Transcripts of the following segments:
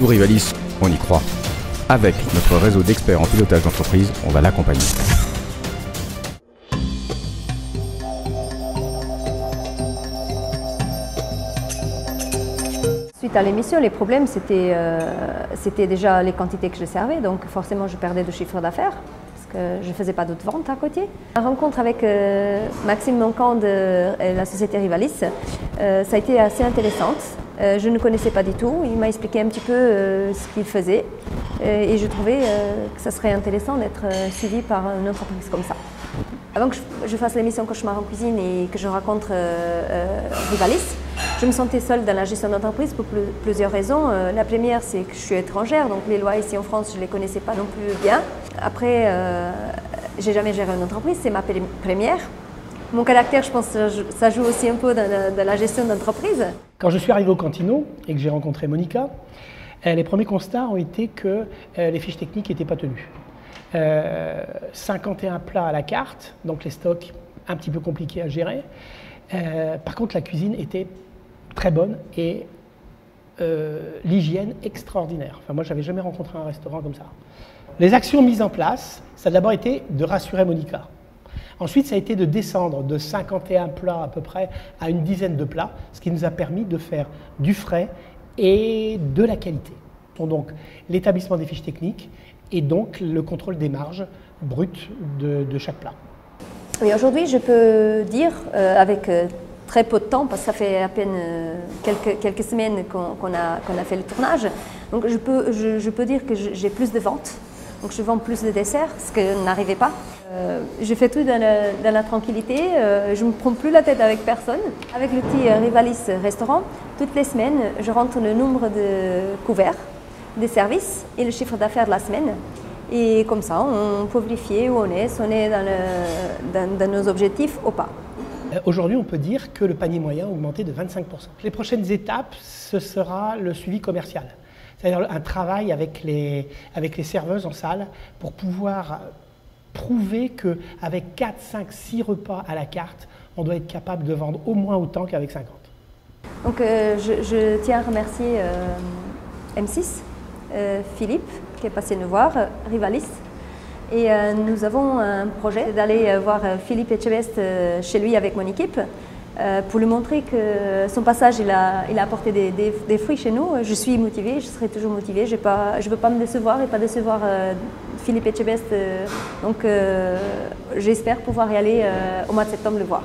Pour Rivalis, on y croit. Avec notre réseau d'experts en pilotage d'entreprise, on va l'accompagner. Suite à l'émission, les problèmes, c'était déjà les quantités que je servais, donc forcément je perdais de chiffre d'affaires, parce que je ne faisais pas d'autres ventes à côté. La rencontre avec Maxime Moncan de la société Rivalis, ça a été assez intéressante. Je ne connaissais pas du tout, il m'a expliqué un petit peu ce qu'il faisait, et je trouvais que ça serait intéressant d'être suivi par une entreprise comme ça. Avant que je fasse l'émission Cauchemar en cuisine et que je rencontre Rivalis, je me sentais seule dans la gestion d'entreprise pour plusieurs raisons. La première, c'est que je suis étrangère, donc les lois ici en France, je ne les connaissais pas non plus bien. Après, j'ai jamais géré une entreprise, c'est ma première. Mon caractère, je pense, ça joue aussi un peu dans la gestion d'entreprise. Quand je suis arrivé au Cantino et que j'ai rencontré Monica, les premiers constats ont été que les fiches techniques n'étaient pas tenues. 51 plats à la carte, donc les stocks un petit peu compliqués à gérer. Par contre, la cuisine était très bonne et l'hygiène extraordinaire. Enfin, moi, je n'avais jamais rencontré un restaurant comme ça. Les actions mises en place, ça a d'abord été de rassurer Monica. Ensuite, ça a été de descendre de 51 plats à peu près à une dizaine de plats, ce qui nous a permis de faire du frais et de la qualité. Donc, l'établissement des fiches techniques et donc le contrôle des marges brutes de chaque plat. Oui, aujourd'hui, je peux dire, avec très peu de temps, parce que ça fait à peine quelques semaines qu'on a fait le tournage, donc je peux dire que j'ai plus de ventes. Donc je vends plus de desserts, ce que je n'arrivais pas. Je fais tout dans la tranquillité, je ne me prends plus la tête avec personne. Avec l'outil Rivalis Restaurant, toutes les semaines, je rentre le nombre de couverts, des services et le chiffre d'affaires de la semaine. Et comme ça, on peut vérifier où on est, si on est dans nos objectifs ou pas. Aujourd'hui, on peut dire que le panier moyen a augmenté de 25%. Les prochaines étapes, ce sera le suivi commercial. C'est-à-dire un travail avec les serveuses en salle pour pouvoir prouver qu'avec 4, 5, 6 repas à la carte, on doit être capable de vendre au moins autant qu'avec 50. Donc je tiens à remercier M6, Philippe, qui est passé nous voir, Rivalis. Et nous avons un projet d'aller voir Philippe Etchebest chez lui avec mon équipe pour lui montrer que son passage il a apporté des fruits chez nous. Je suis motivée, je serai toujours motivée, je ne veux pas me décevoir et pas décevoir Philippe Etchebest. Donc j'espère pouvoir y aller au mois de septembre le voir.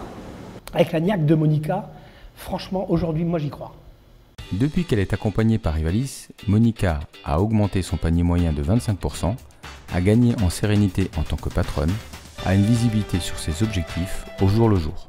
Avec la niaque de Monica, franchement aujourd'hui moi j'y crois. Depuis qu'elle est accompagnée par Rivalis, Monica a augmenté son panier moyen de 25%, a gagné en sérénité en tant que patronne, a une visibilité sur ses objectifs au jour le jour.